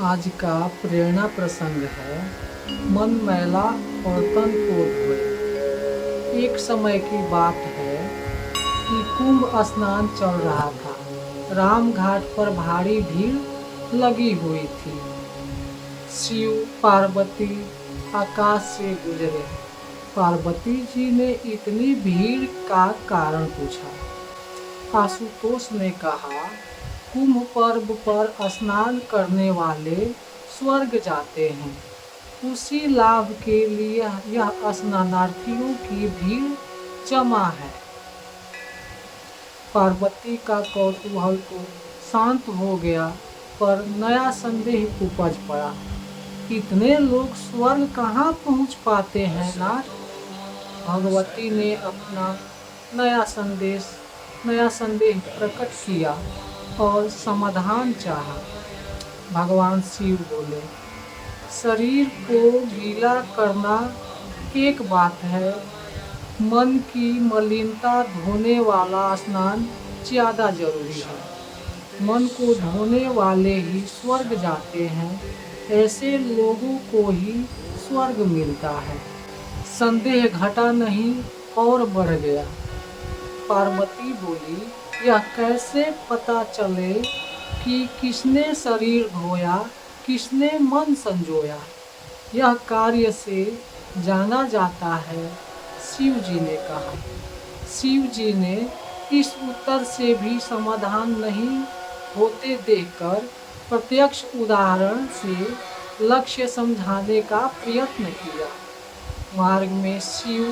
आज का प्रेरणा प्रसंग है मन मैला और तन को धोए। एक समय की बात है कि कुंभ स्नान चल रहा था। राम घाट पर भारी भीड़ लगी हुई थी। शिव पार्वती आकाश से गुजरे। पार्वती जी ने इतनी भीड़ का कारण पूछा। आशुतोष ने कहा, कुंभ पर्व पर स्नान करने वाले स्वर्ग जाते हैं। उसी लाभ के लिए यह स्नानार्थियों की भीड़ जमा है। पार्वती का कौतूहल तो शांत हो गया, पर नया संदेह उपज पड़ा। इतने लोग स्वर्ग कहाँ पहुँच पाते हैं नाथ? भगवती ने अपना नया संदेह प्रकट किया और समाधान चाहा। भगवान शिव बोले, शरीर को गीला करना एक बात है, मन की मलिनता धोने वाला स्नान ज्यादा जरूरी है। मन को धोने वाले ही स्वर्ग जाते हैं, ऐसे लोगों को ही स्वर्ग मिलता है। संदेह घटा नहीं और बढ़ गया। पार्वती बोली, यह कैसे पता चले कि किसने शरीर धोया, किसने मन संजोया? यह कार्य से जाना जाता है, शिव जी ने कहा। शिव जी ने इस उत्तर से भी समाधान नहीं होते देखकर प्रत्यक्ष उदाहरण से लक्ष्य समझाने का प्रयत्न किया। मार्ग में शिव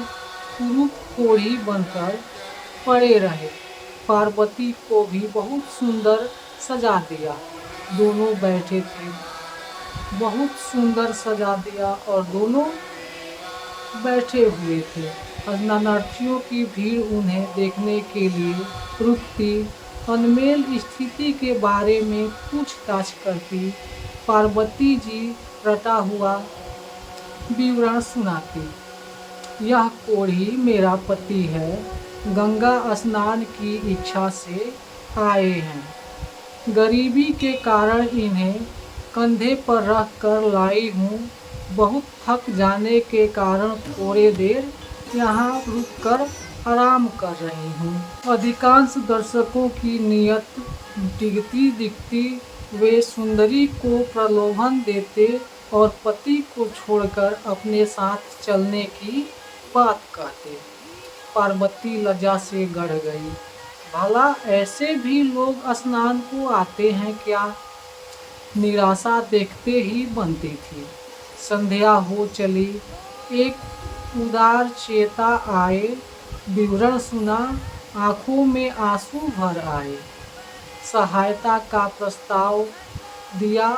कुरूप कोढ़ी बनकर पड़े रहे। पार्वती को भी बहुत सुंदर सजा दिया। दोनों बैठे थे, बहुत सुंदर सजा दिया और दोनों बैठे हुए थे। स्नानार्थियों की भीड़ उन्हें देखने के लिए रुकती, अनमेल स्थिति के बारे में पूछताछ करती। पार्वती जी रटा हुआ विवरण सुनाती। यह कोढ़ी मेरा पति है, गंगा स्नान की इच्छा से आए हैं। गरीबी के कारण इन्हें कंधे पर रख कर लाई हूँ। बहुत थक जाने के कारण थोड़ी देर यहाँ रुककर आराम कर रही हूँ। अधिकांश दर्शकों की नियत दिखती दिखती वे सुंदरी को प्रलोभन देते और पति को छोड़कर अपने साथ चलने की बात कहते। पार्वती लज्जा से गड़ गई। भला ऐसे भी लोग स्नान को आते हैं क्या? निराशा देखते ही बनती थी। संध्या हो चली। एक उदार चेता आए, विवरण सुना, आंखों में आंसू भर आए। सहायता का प्रस्ताव दिया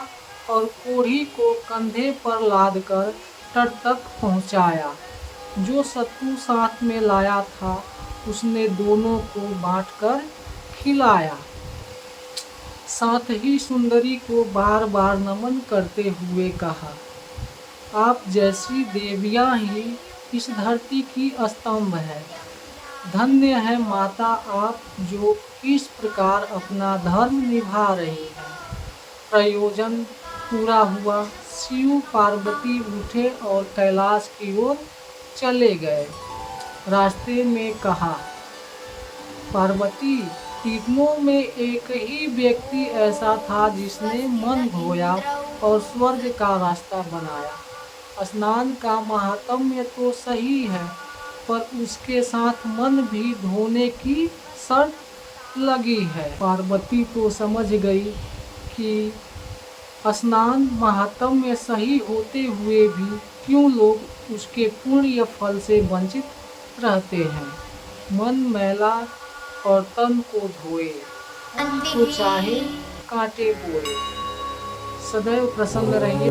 और कोढ़ी को कंधे पर लादकर तट तक पहुंचाया। जो सत्तू साथ में लाया था उसने दोनों को बांटकर खिलाया। साथ ही सुंदरी को बार बार नमन करते हुए कहा, आप जैसी देवियां ही इस धरती की स्तंभ है। धन्य है माता आप, जो इस प्रकार अपना धर्म निभा रही है। प्रयोजन पूरा हुआ। शिव पार्वती उठे और कैलाश की ओर चले गए। रास्ते में कहा, पार्वती, तीनों में एक ही व्यक्ति ऐसा था जिसने मन धोया और स्वर्ग का रास्ता बनाया। स्नान का महात्म्य तो सही है, पर उसके साथ मन भी धोने की शर्त लगी है। पार्वती तो समझ गई कि स्नान महात्म्य सही होते हुए भी क्यों लोग उसके पुण्य फल से वंचित रहते हैं। मन मैला और तन को धोए, तो चाहे कांटे बोए। सदैव प्रसन्न रहिए।